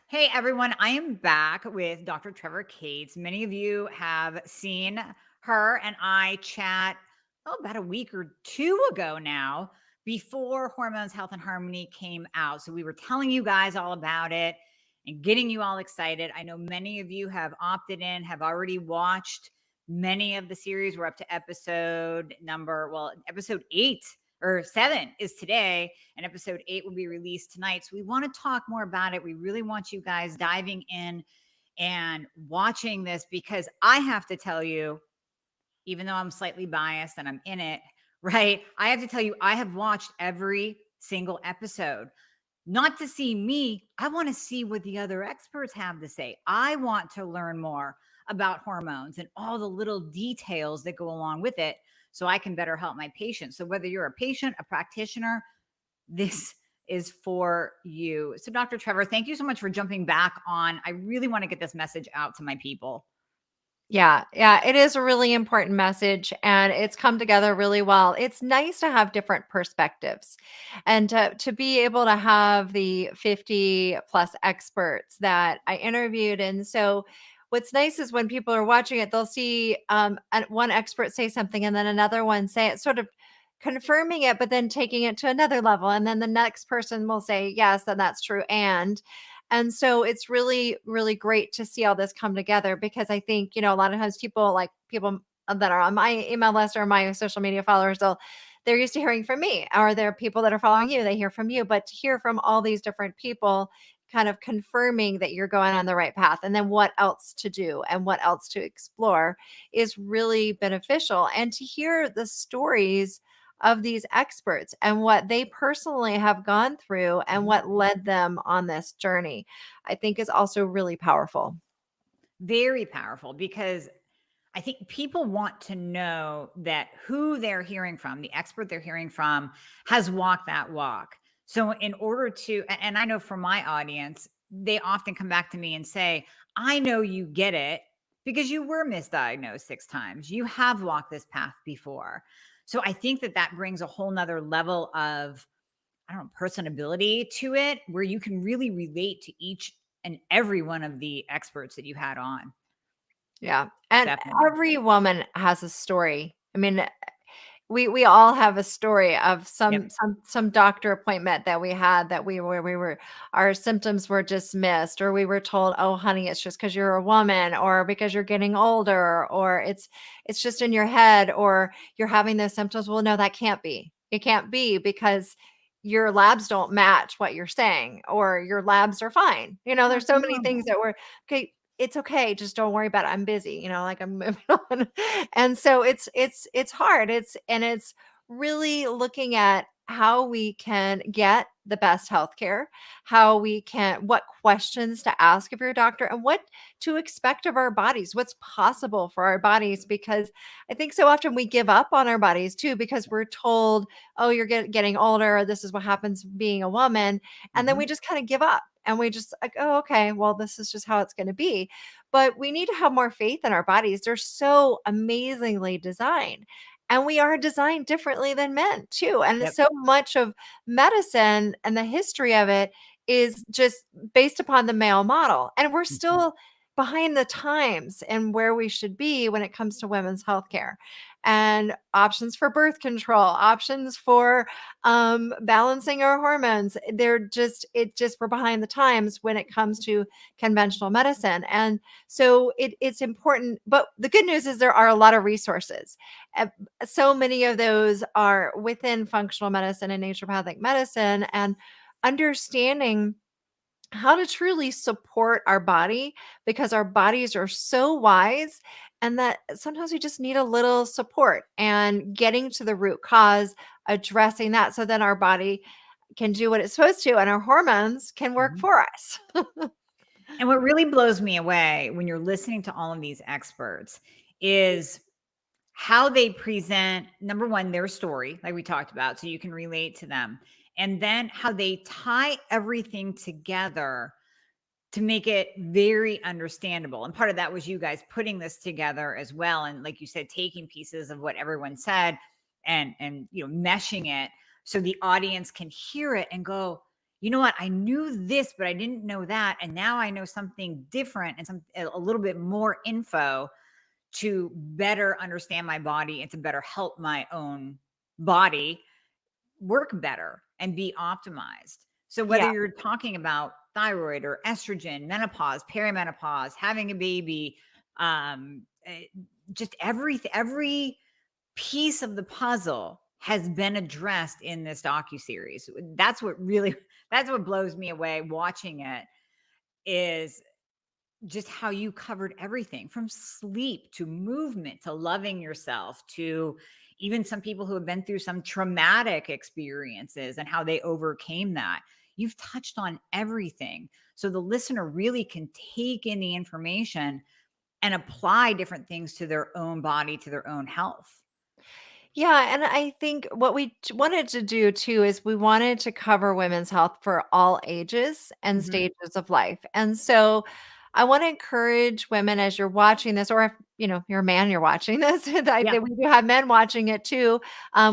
Hey everyone, I am back with Dr. Trevor Cates. Many of you have seen her and I chat about a week or two ago now before Hormones, Health, and Harmony came out. So we were telling you guys all about it and getting you all excited. I know many of you have opted in, have already watched many of the series. We're up to episode 8 or 7 is today, and episode 8 will be released tonight. So we want to talk more about it. We really want you guys diving in and watching this because I have to tell you, even though I'm slightly biased and I'm in it, right? I have to tell you, I have watched every single episode. Not to see me, I want to see what the other experts have to say. I want to learn more about hormones and all the little details that go along with it so I can better help my patients. So, whether you're a patient, a practitioner, this is for you. So, Dr. Trevor, thank you so much for jumping back on. I really want to get this message out to my people. Yeah, it is a really important message and it's come together really well. It's nice to have different perspectives and to be able to have the 50 plus experts that I interviewed. And so what's nice is when people are watching it, they'll see one expert say something and then another one say it, sort of confirming it, but then taking it to another level. And then the next person will say, yes, then that's true. And so it's really, really great to see all this come together because I think, a lot of times people that are on my email list or my social media followers, they're used to hearing from me, or there are people that are following you, they hear from you, but to hear from all these different people kind of confirming that you're going on the right path and then what else to do and what else to explore is really beneficial. And to hear the stories of these experts and what they personally have gone through and what led them on this journey, I think is also really powerful. Very powerful because I think people want to know that who they're hearing from, the expert they're hearing from, has walked that walk. So, in order to, and I know for my audience, they often come back to me and say, I know you get it because you were misdiagnosed 6 times. You have walked this path before. So, I think that that brings a whole nother level of, I don't know, personability to it where you can really relate to each and every one of the experts that you had on. Yeah. And Definitely. every woman has a story. I mean, we all have a story of Yep. some doctor appointment that we had that we were our symptoms were dismissed, or we were told, "Oh, honey, it's just because you're a woman, or because you're getting older, or it's just in your head, or you're having those symptoms." Well, no, that can't be. It can't be because your labs don't match what you're saying, or your labs are fine. There's That's so many things normal. that were okay. It's okay. Just don't worry about it. I'm busy, like I'm moving on. And so it's hard. It's really looking at how we can get the best healthcare, what questions to ask of your doctor, and what to expect of our bodies, what's possible for our bodies. Because I think so often we give up on our bodies too, because we're told, oh, you're getting older, this is what happens being a woman. And then we Mhm. just kind of give up. And we just like, oh, okay, well, this is just how it's going to be. But we need to have more faith in our bodies. They're so amazingly designed. And we are designed differently than men, too. And Yep. so much of medicine and the history of it is just based upon the male model. And we're Mhm. still behind the times and where we should be when it comes to women's healthcare and options for birth control, options for balancing our hormones. We're behind the times when it comes to conventional medicine. And so it's important. But the good news is there are a lot of resources. Uh, So many of those are within functional medicine and naturopathic medicine, and understanding how to truly support our body, because our bodies are so wise, and that sometimes we just need a little support and getting to the root cause, addressing that so then our body can do what it's supposed to and our hormones can work Mhm. for us. And what really blows me away when you're listening to all of these experts is how they present, number one, their story, like we talked about, so you can relate to them. And then how they tie everything together to make it very understandable. And part of that was you guys putting this together as well. And like you said, taking pieces of what everyone said and meshing it so the audience can hear it and go, you know what? I knew this, but I didn't know that. And now I know something different and a little bit more info to better understand my body and to better help my own body work better and be optimized. So whether Yeah. you're talking about thyroid or estrogen, menopause, perimenopause, having a baby, just every piece of the puzzle has been addressed in this docuseries. That's what really that's what blows me away watching it is just how you covered everything from sleep to movement to loving yourself to even some people who have been through some traumatic experiences and how they overcame that. You've touched on everything. So the listener really can take in the information and apply different things to their own body, to their own health. Yeah, and I think what we wanted to do too is we wanted to cover women's health for all ages and Mhm. stages of life. And so I want to encourage women as you're watching this, or if you're a man, you're watching this. Yeah. We do have men watching it too.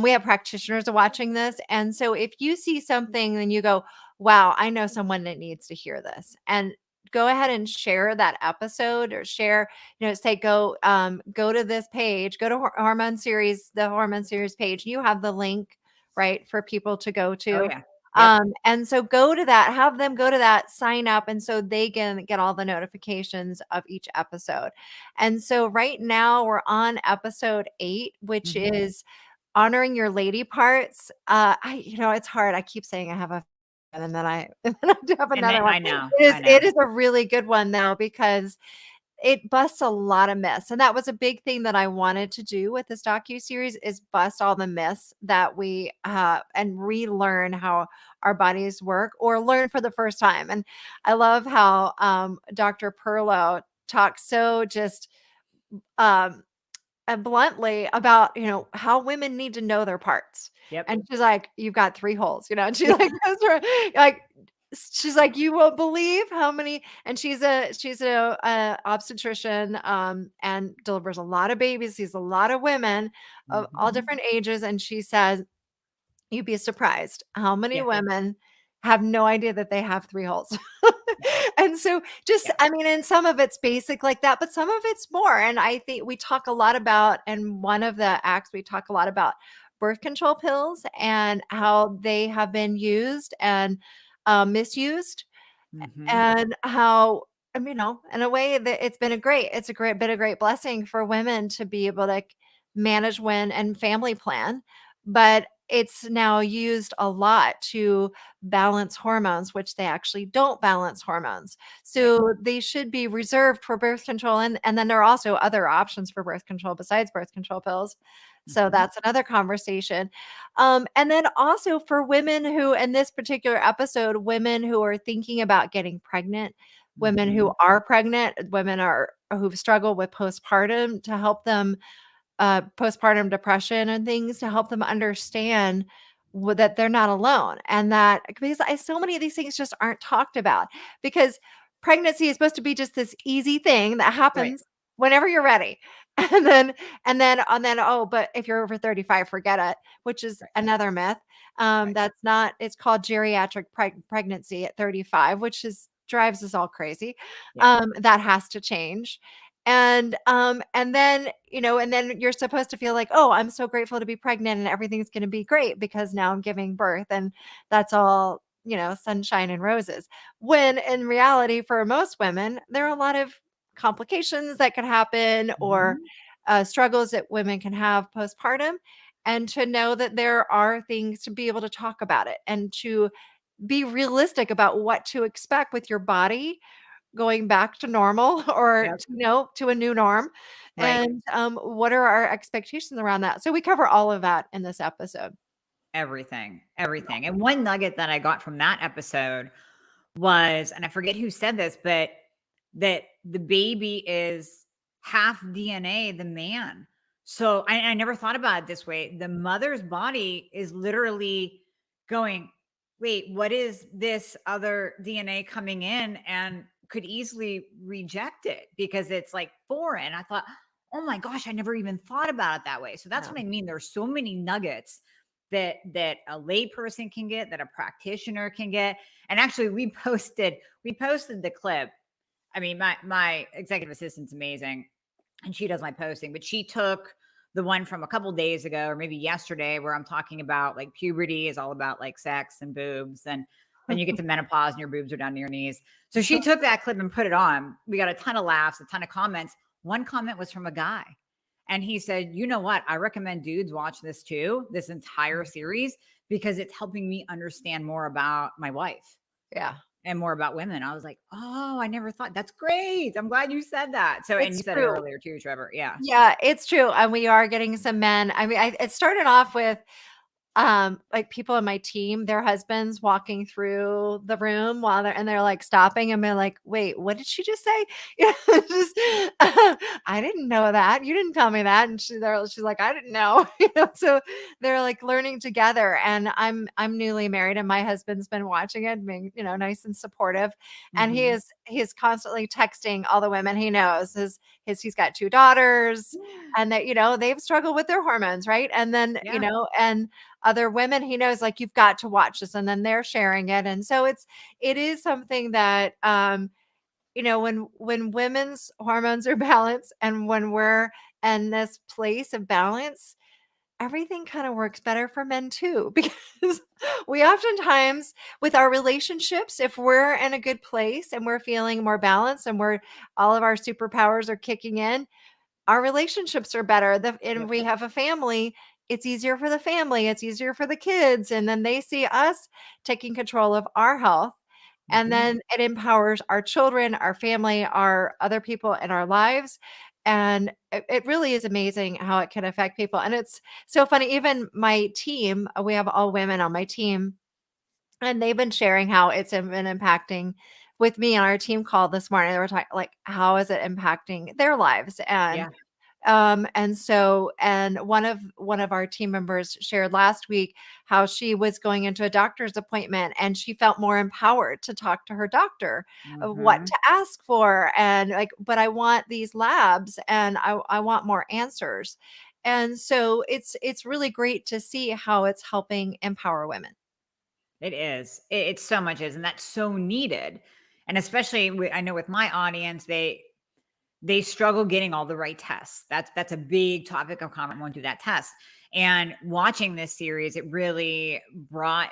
We have practitioners watching this, and so if you see something and you go, "Wow, I know someone that needs to hear this," and go ahead and share that episode or share say go to this page, go to hormone series, the hormone series page. You have the link, right, for people to go Oh to. yeah. Yep. And so go to that, have them go to that, sign up, and so they can get all the notifications of each episode. And so right now we're on episode 8, which Mhm. is honoring your lady parts. It's hard. I keep saying I have a and then I and then I do have And then another one. I know. It is I know. it is a really good one though because it busts a lot of myths, and that was a big thing that I wanted to do with this docuseries is bust all the myths that we and relearn how our bodies work or learn for the first time. And I love how Dr. Perlow talks so just um bluntly about, how women need to know their parts. Yep. And she's like, "You've got 3 holes," and she Yeah. like goes through like she's like, "You won't believe how many," and she's a obstetrician, and delivers a lot of babies, sees a lot of women of all Mhm. different ages, and she says, "You'd be surprised how many Yeah. women have no idea that they have 3 holes." Yeah. And so just Yeah. I mean, and some of it's basic like that, but some of it's more, and I think we talk a lot about and one of the acts we talk a lot about birth control pills and how they have been used and, misused, Mhm. and how, in a way that it's a great blessing for women to be able to manage when and family plan, but it's now used a lot to balance hormones, which they actually don't balance hormones. Right. So they should be reserved for birth control, and then there are also other options for birth control besides birth control pills. So Mhm. that's another conversation. And then also for women who, in this particular episode, women who are thinking about getting pregnant, women who Mhm. are pregnant, women are who've struggled with postpartum to help them postpartum depression and things to help them understand that they're not alone and that because so many of these things just aren't talked about because pregnancy is supposed to be just this easy thing that Right. happens whenever you're ready. And then oh, but if you're over 35, forget it, which is Right. another myth. Right. That's not it's called geriatric pregnancy at 35, which is drives us all crazy. Yeah. That has to change. And then you're supposed to feel like, "Oh, I'm so grateful to be pregnant and everything's gonna be great because now I'm giving birth," and that's all, sunshine and roses. When in reality, for most women, there are a lot of complications that could happen or, Mhm. struggles that women can have postpartum, and to know that there are things to be able to talk about it and to be realistic about what to expect with your body going back to normal or Yep. to a new norm, Right. and, what are our expectations around that? So we cover all of that in this episode. Everything. Everything. And one nugget that I got from that episode was, and I forget who said this, but that the baby is half DNA, the man. So I never thought about it this way. The mother's body is literally going, wait, what is this other DNA coming in and could easily reject it because it's like foreign. I thought, oh my gosh, I never even thought about it that way. So that's Yeah. what I mean. There's so many nuggets that a lay person can get, that a practitioner can get. And actually we posted the clip. I mean, my executive assistant's amazing, and she does my posting, but she took the one from a couple days ago or maybe yesterday where I'm talking about like puberty is all about like sex and boobs, and then you get to menopause and your boobs are down to your knees. So she took that clip and put it on. We got a ton of laughs, a ton of comments. One comment was from a guy, and he said, "You know what? I recommend dudes watch this too, this entire series, because it's helping me understand more about my wife Yeah. and more about women." I was like, "Oh, I never thought. That's great. I'm glad you said that." So, and you It's said it true. earlier too, Trevor. Yeah. Yeah, it's true, and we are getting some men. I mean, it started off with like people in my team, their husbands walking through the room while they're like stopping and they're like, "Wait, what did she just say?" Yeah, just I didn't know that. You didn't tell me that. And she's like, "I didn't know." So they're like learning together. And I'm newly married and my husband's been watching it, being, nice and supportive. And Mhm. he's constantly texting all the women he knows. He's got two daughters and that, they've struggled with their hormones, right? And then, Yeah. and other women he knows, like, you've got to watch this, and then they're sharing it. And so it is something that when women's hormones are balanced and when we're in this place of balance, everything kind of works better for men too, because we oftentimes with our relationships, if we're in a good place and we're feeling more balanced and we're all of our superpowers are kicking in, our relationships are better. And Yep. we have a family, it's easier for the family, it's easier for the kids, and then they see us taking control of our health, and Mhm. then it empowers our children, our family, our other people in our lives, and it really is amazing how it can affect people. And it's so funny, even my team, we have all women on my team, and they've been sharing how it's been impacting with me on our team call this morning. They were talking like, how is it impacting their lives? Yeah. And one of our team members shared last week how she was going into a doctor's appointment and she felt more empowered to talk to her doctor of what Mhm. to ask for, and like, but I want these labs and I want more answers. And so it's really great to see how it's helping empower women. It is. It so much is, and that's so needed. And especially I know with my audience, they struggle getting all the right tests. That's a big topic of comment going through that test. And watching this series, it really brought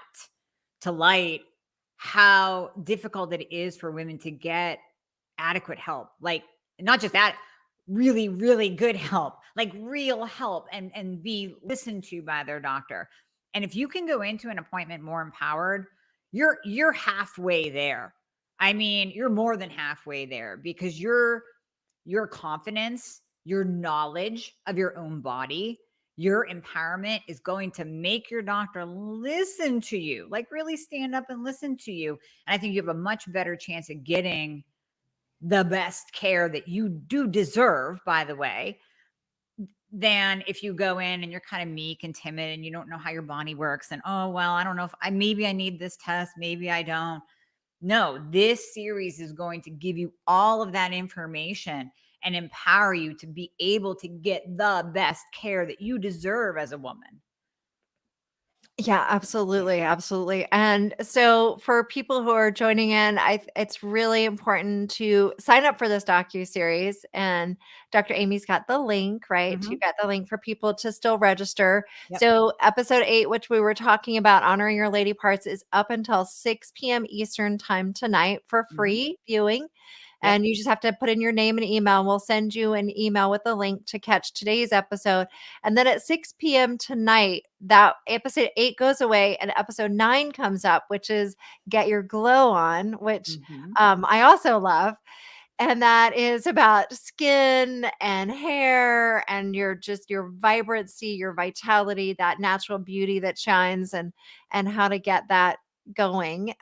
to light how difficult it is for women to get adequate help. Like, not just that, really, really good help, like real help, and be listened to by their doctor. And if you can go into an appointment more empowered, you're halfway there. I mean, you're more than halfway there, because your confidence, your knowledge of your own body, your empowerment is going to make your doctor listen to you, like really stand up and listen to you. And I think you have a much better chance of getting the best care that you do deserve, by the way, than if you go in and you're kind of meek and timid and you don't know how your body works. And, oh, well, I don't know if maybe I need this test, maybe I don't. No, this series is going to give you all of that information and empower you to be able to get the best care that you deserve as a woman. Yeah, absolutely, absolutely. And so for people who are joining in, it's really important to sign up for this docu-series, and Dr. Amy's got the link, right? You Mhm. got the link for people to still register. Yep. So episode 8, which we were talking about, honoring your lady parts, is up until 6 p.m. Eastern time tonight for Mhm. free viewing. Yep. And you just have to put in your name and email, and we'll send you an email with a link to catch today's episode. And then at 6 p.m. tonight, that episode 8 goes away and episode 9 comes up, which is Get Your Glow On, which Mhm. I also love. And that is about skin and hair and your vibrancy, your vitality, that natural beauty that shines, and how to get that going,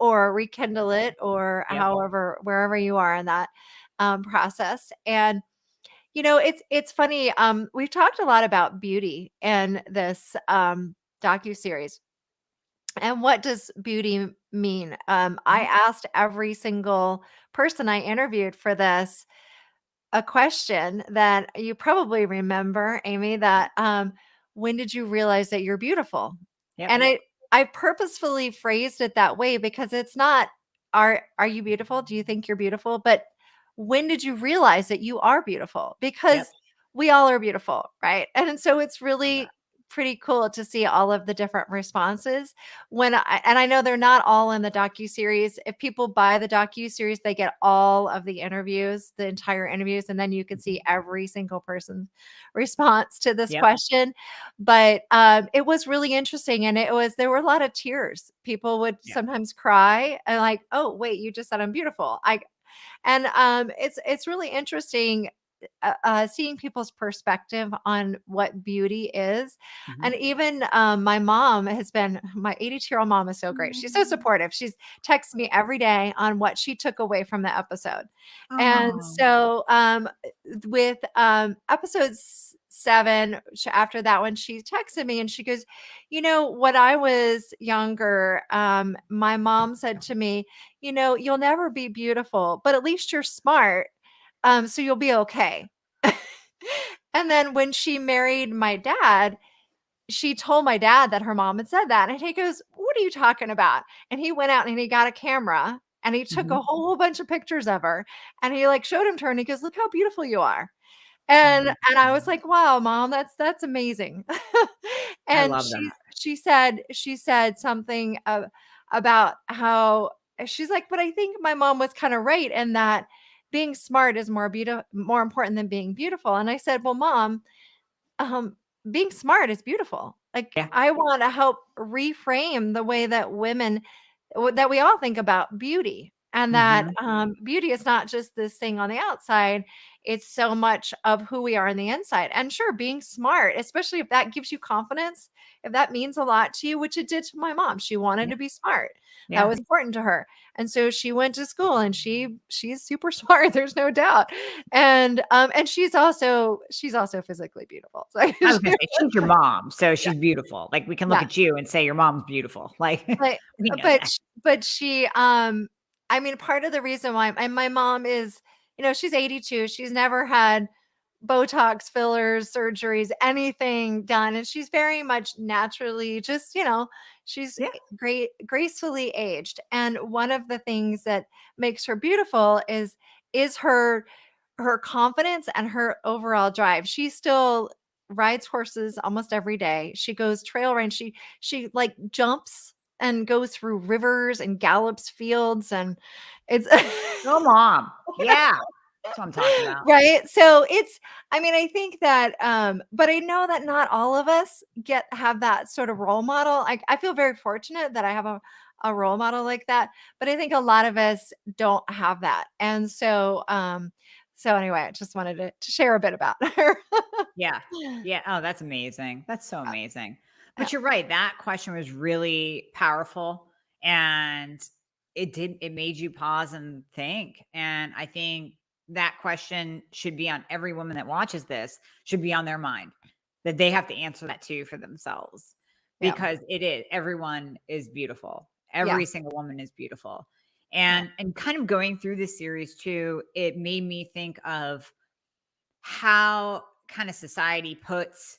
or rekindle it, or Yep. however, wherever you are in that process. And it's funny. We've talked a lot about beauty in this docu-series. And what does beauty mean? I Mhm. asked every single person I interviewed for this a question that you probably remember, Amy, that when did you realize that you're beautiful? Yep. And I purposefully phrased it that way because it's not, are you beautiful? Do you think you're beautiful? But when did you realize that you are beautiful? Yep. Because we all are beautiful, right? And so it's Love that. really pretty cool to see all of the different responses. And I know they're not all in the docuseries. If people buy the docuseries, they get all of the interviews, the entire interviews, and then you can Mhm. see every single person's response to this Yep. question. But it was really interesting, and there were a lot of tears. People would Yeah. sometimes cry and like, oh wait, you just said I'm beautiful. It's really interesting seeing people's perspective on what beauty is. Mhm. And even my mom has been, my 82-year-old mom is so great. She's so supportive. She's texts me every day on what she took away from the episode. And Oh. so with episode 7, after that one, she texted me and she goes, when I was younger, my mom said to me, you'll never be beautiful, but at least you're smart. So you'll be okay. And then when she married my dad, she told my dad that her mom had said that. And he goes, "What are you talking about?" And he went out and he got a camera and he took a Mhm. whole bunch of pictures of her and he like showed him to her and he goes, "Look how beautiful you are." Oh, And I was like, "Wow, mom, that's amazing." I And love that. she said something about how she's like, "But I think my mom was kind of right in that being smart is more important than being beautiful." And I said, "Well, mom, um, being smart is beautiful. Like, Yeah. I want to help reframe the way that that we all think about beauty, and that Mhm. beauty is not just this thing on the outside. It's so much of who we are on the inside. And sure, being smart, especially if that gives you confidence, if that means a lot to you, which it did to my mom. She wanted Yeah. to be smart. That Yeah. was important to her. And so she went to school and she's super smart, there's no doubt. And she's also physically beautiful. So I was gonna say she's your mom, so yeah, she's beautiful. Like, we can look yeah. at you and say your mom's beautiful. Like, But we know but that. sh but she, I mean, part of the reason why and my mom is, she's 82, she's never had Botox, fillers, surgeries, anything done, and she's very much naturally just, she's Yeah. gracefully aged, and one of the things that makes her beautiful is her confidence and her overall drive. She still rides horses almost every day. She goes trail run. She like jumps and goes through rivers and gallops fields and it's Go mom. Yeah. That's what I'm talking about. right. So I mean, I think that but I know that not all of us have that sort of role model. I feel very fortunate that I have a role model like that, but I think a lot of us don't have that. And so anyway, I just wanted to share a bit about her. Yeah. Yeah. Oh, that's amazing. That's so Uh, amazing. uh, But you're right. That question was really powerful and it made you pause and think. And I think that question should be on every woman that watches this, should be on their mind that they have to answer that too for themselves yeah. because it is everyone is beautiful. Yeah. Every single woman is beautiful. Yeah. And kind of going through this series too, it made me think of how kind of society puts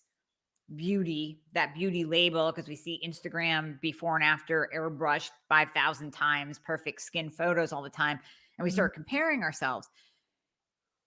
beauty, that beauty label, because we see Instagram before and after airbrushed 5,000 times, perfect skin photos all the time. And we Mhm. start comparing ourselves.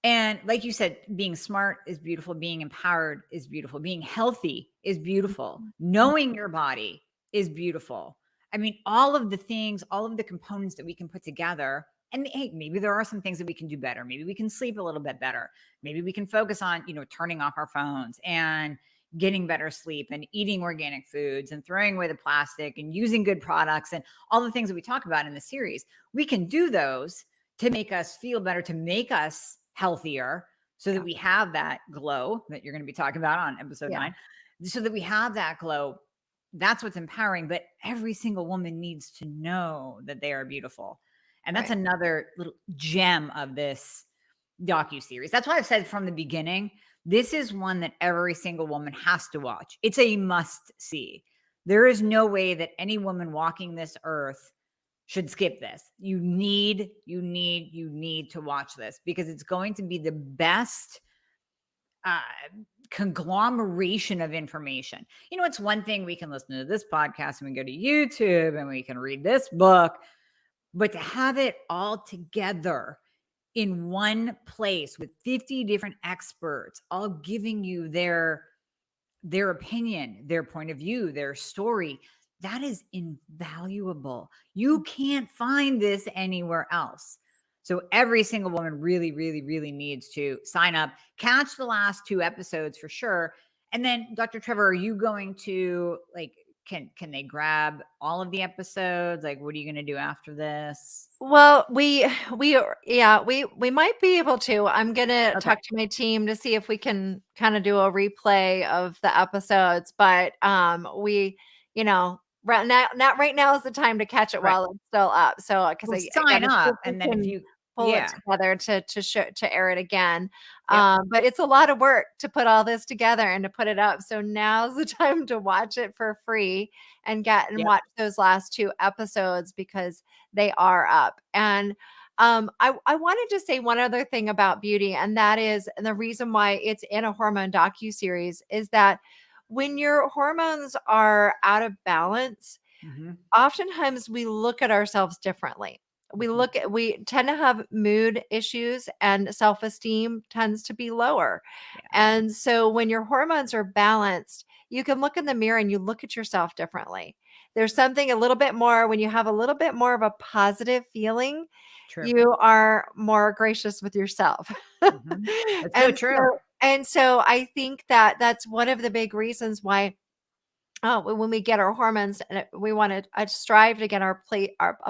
And like you said, being smart is beautiful, being empowered is beautiful, being healthy is beautiful, Mhm. knowing your body is beautiful. I mean, all of the things, all of the components that we can put together. And hey, maybe there are some things that we can do better. Maybe we can sleep a little bit better. Maybe we can focus on, turning off our phones and getting better sleep and eating organic foods and throwing away the plastic and using good products and all the things that we talk about in the series. We can do those to make us feel better, to make us healthier, so that Yeah. we have that glow that you're going to be talking about on episode Yeah. 9, so that we have that glow. That's what's empowering. But every single woman needs to know that they are beautiful. And that's Right. another little gem of this docu-series. That's why I've said from the beginning, this is one that every single woman has to watch. It's a must see. There is no way that any woman walking this earth should skip this. You need to watch this because it's going to be the best uh, conglomeration of information. It's one thing we can listen to this podcast and we go to YouTube and we can read this book, but to have it all together in one place with 50 different experts all giving you their opinion, their point of view, their story, that is invaluable. You can't find this anywhere else. So every single woman really, really, really needs to sign up, catch the last 2 episodes for sure. And then, Dr. Trevor, are you going to like can they grab all of the episodes? Like, what are you going to do after this? Well, we might be able to. I'm gonna Okay. talk to my team to see if we can kind of do a replay of the episodes, but we, right now, not right now is the time to catch it Right. while it's still up. So, because Well, I got sign to see up. if we And then if can you, pull it yeah. together to air it again. Yep. But it's a lot of work to put all this together and to put it up. So now's the time to watch it for free and Yep. watch those last 2 episodes because they are up. And I wanted to say one other thing about beauty, and that is, and the reason why it's in a hormone docu-series is that when your hormones are out of balance, Mm-hmm. oftentimes we look at ourselves differently. Mm-hmm. We tend to have mood issues and self-esteem tends to be lower. Yeah. And so when your hormones are balanced, you can look in the mirror and you look at yourself differently. There's something a little bit more when you have a little bit more of a positive feeling, True. you are more gracious with yourself. Mm-hmm. That's so and true. so I think that that's one of the big reasons why when we get our hormones, and we want to strive to get a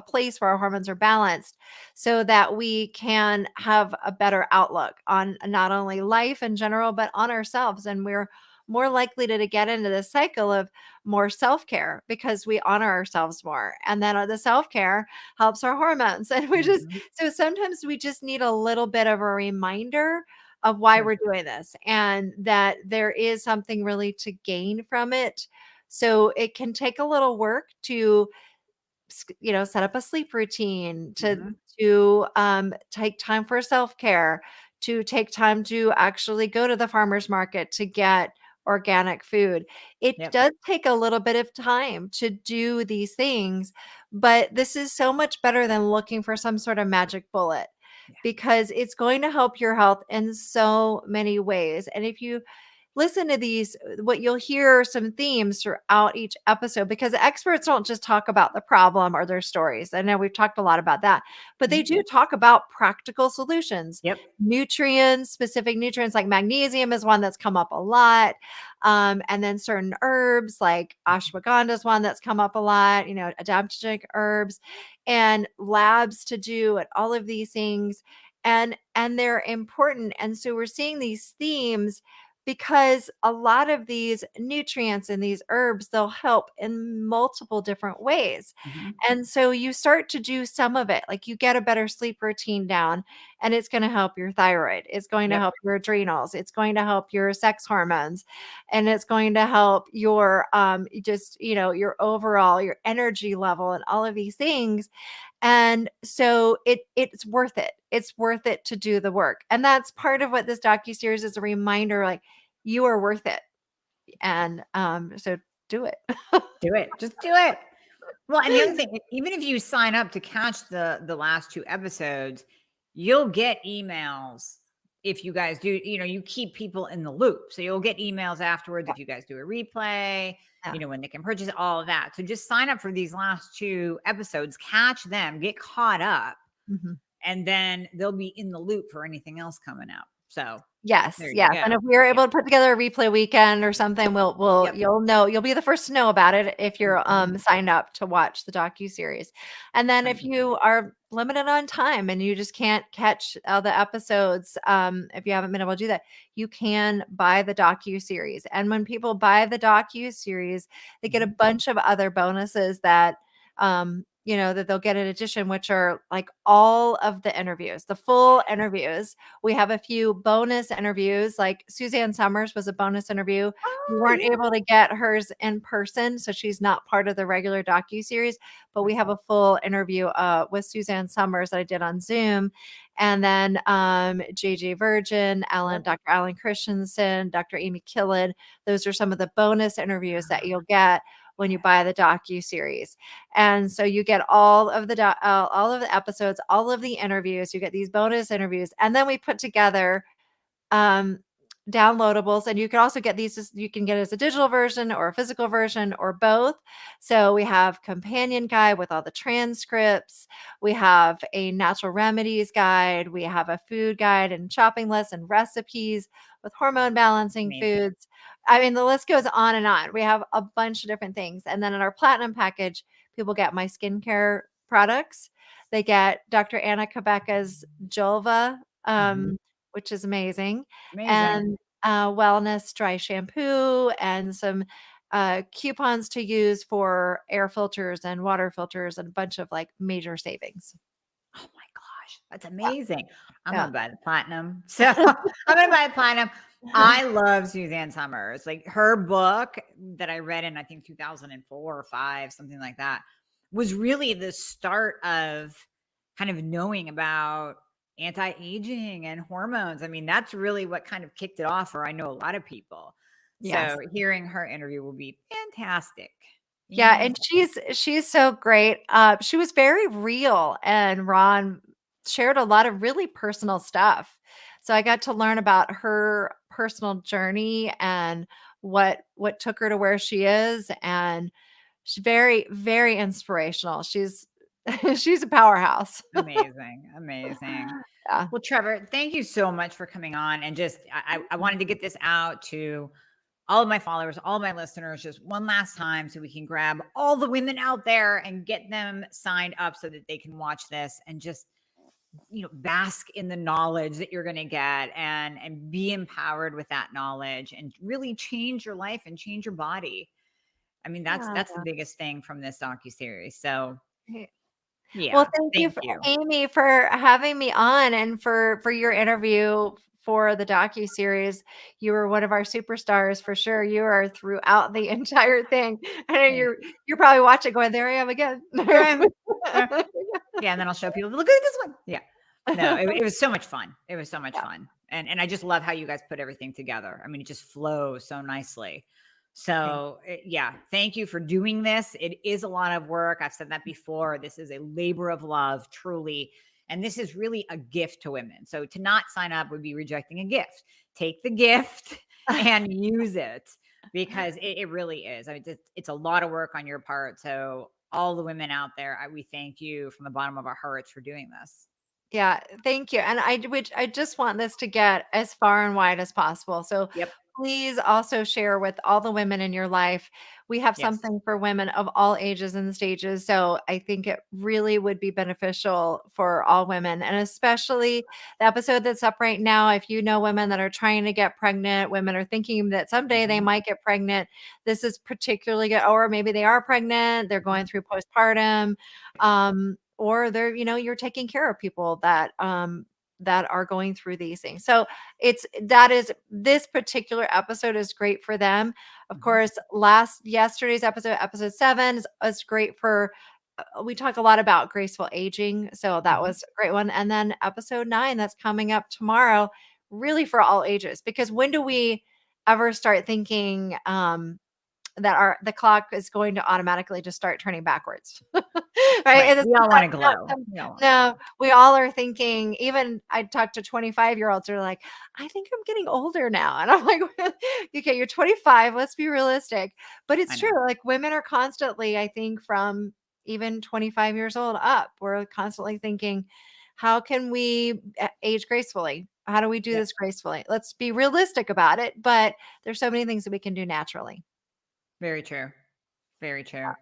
place where our hormones are balanced, so that we can have a better outlook on not only life in general, but on ourselves. And we're more likely to get into the cycle of more self care because we honor ourselves more, and then the self care helps our hormones. And Mm-hmm. so sometimes we just need a little bit of a reminder of why True. we're doing this, and that there is something really to gain from it. So it can take a little work to set up a sleep routine, Mm-hmm. to take time for self-care, to take time to actually go to the farmer's market to get organic food. It Yep. does take a little bit of time to do these things, but this is so much better than looking for some sort of magic bullet Yeah. because it's going to help your health in so many ways. And if you listen to these, what you'll hear are some themes throughout each episode, because experts don't just talk about the problem or their stories. I know we've talked a lot about that, but they Mhm. do talk about practical solutions. Yep. Nutrients, specific nutrients like magnesium is one that's come up a lot. And then certain herbs like ashwagandha is one that's come up a lot, adaptogenic herbs and labs to do and all of these things. And they're important. And so we're seeing these themes because a lot of these nutrients and these herbs, they'll help in multiple different ways. Mhm. And so you start to do some of it, like you get a better sleep routine down, and it's going to help your thyroid. It's going to Yep. help your adrenals. It's going to help your sex hormones, and it's going to help your your overall your energy level and all of these things. And so it's worth it. It's worth it to do the work. And that's part of what this docuseries is, a reminder, like, you are worth it. And so do it. Do it. Just do it. Well, and the other thing, even if you sign up to catch the last 2 episodes, you'll get emails if you guys do, you keep people in the loop. So you'll get emails afterwards Yeah. if you guys do a replay, Yeah. when they can purchase all of that. So just sign up for these last 2 episodes, catch them, get caught up, Mhm. and then they'll be in the loop for anything else coming out. So Yes, there you yes, go. and if we are Yeah. able to put together a replay weekend or something, Yep. you'll be the first to know about it if you're, Mhm. signed up to watch the docuseries. And then if 100%. you are limited on time and you just can't catch all the episodes, if you haven't been able to do that, you can buy the docuseries. And when people buy the docuseries, they get a Mhm. bunch of other bonuses that, that they'll get an edition, which are like all of the interviews, the full interviews. We have a few bonus interviews, like Suzanne Summers was a bonus interview. We Oh, weren't yeah. able to get hers in person, so she's not part of the regular docuseries, but we have Okay. a full interview with Suzanne Summers that I did on Zoom. And then JJ Virgin, Yep. Dr. Alan Christensen, Dr. Amy Killid. Those are some of the bonus interviews that you'll get when you buy the docu-series. And so you get all of the episodes, all of the interviews, you get these bonus interviews, and then we put together um, downloadables, and you can also get these you can get as a digital version or a physical version or both. So we have companion guide with all the transcripts, we have a natural remedies guide, we have a food guide and shopping list and recipes with hormone balancing Amazing. foods. I mean, the list goes on and on. We have a bunch of different things. And then in our platinum package, people get my skincare products. They get Dr. Anna Kabeka's Julva, Mhm. which is amazing, Amazing. and wellness dry shampoo and some coupons to use for air filters and water filters and a bunch of like major savings. Oh my gosh, that's Yeah, amazing. I'm yeah. gonna buy the platinum. So I'm gonna buy the platinum. I love Suzanne Summers. Like her book that I read in I think 2004 or 5, something like that, was really the start of kind of knowing about anti-aging and hormones. I mean, that's really what kind of kicked it off for I know a lot of people. So Yes. hearing her interview will be fantastic. Yeah, And and she's so great. She was very real, and Ron shared a lot of really personal stuff. So I got to learn about her personal journey and what took her to where she is, and she's very, very inspirational. She's she's a powerhouse. amazing, amazing. Yeah. Well, Trevor, thank you so much for coming on. And just, I wanted to get this out to all of my followers, all of my listeners, just one last time so we can grab all the women out there and get them signed up so that they can watch this and just, bask in the knowledge that you're going to get and be empowered with that knowledge and really change your life and change your body. I mean, that's the Yeah. biggest thing from this docuseries. So Well, yeah, thank you thank for you. Amy for having me on and for your interview for the docu-series. You were one of our superstars for sure. You are throughout the entire thing. I know Thank you're probably watching going, "There I am again." Here I am. Yeah, and then I'll show people, "Look at this one." Yeah. No, it was so much fun. It was so much Yeah, fun. And I just love how you guys put everything together. I mean, it just flows so nicely. thank So, yeah, thank you for doing this. It is a lot of work. I've said that before. This is a labor of love, truly. And this is really a gift to women. So to not sign up would be rejecting a gift. Take the gift and use it because it really is. I mean, it's a lot of work on your part. So all the women out there, we thank you from the bottom of our hearts for doing this. Yeah, thank you. And I just want this to get as far and wide as possible. So Yep. please also share with all the women in your life. We have Yes. something for women of all ages and stages. So I think it really would be beneficial for all women, and especially the episode that's up right now. If you know women that are trying to get pregnant, women are thinking that someday they Mhm. might get pregnant, this is particularly good. Or maybe they are pregnant, they're going Mhm. through postpartum, or they're you're taking care of people that are going through these things. So this particular episode is great for them. Of Mhm. course, last yesterday's episode 7 is great for we talk a lot about graceful aging, so that Mhm. was a great one. And then episode 9 that's coming up tomorrow, really for all ages, because when do we ever start thinking that the clock is going to automatically just start turning backwards. Right? Right. And it's We all not, wanna glow. We all wanna no, glow. we all are thinking, even I talk to 25-year-olds who are like, I think I'm getting older now. And I'm like, okay, you're 25. Let's be realistic. But I it's true. know. Like women are constantly, I think, from even 25 years old up, we're constantly thinking, how can we age gracefully? How do we do Yep. this gracefully? Let's be realistic about it. But there's so many things that we can do naturally. Very true. Very true.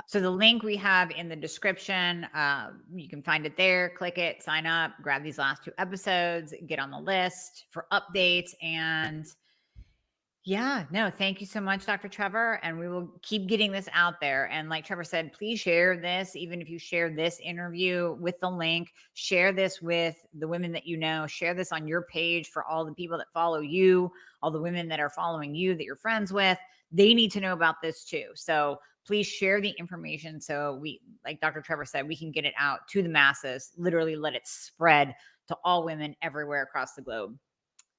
So the link we have in the description, you can find it there. Click it, sign up, grab these last 2 episodes, get on the list for updates, and Yeah, no, thank you so much, Dr. Trevor. And we will keep getting this out there. And like Trevor said, please share this, even if you share this interview with the link, share this with the women that you know, share this on your page for all the people that follow you, all the women that are following you that you're friends with. They need to know about this too. So please share the information so we, like Dr. Trevor said, we can get it out to the masses, literally let it spread to all women everywhere across the globe.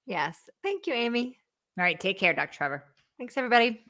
Yes. Thank you, Amy. All right, take care, Dr. Trevor. Thanks, everybody.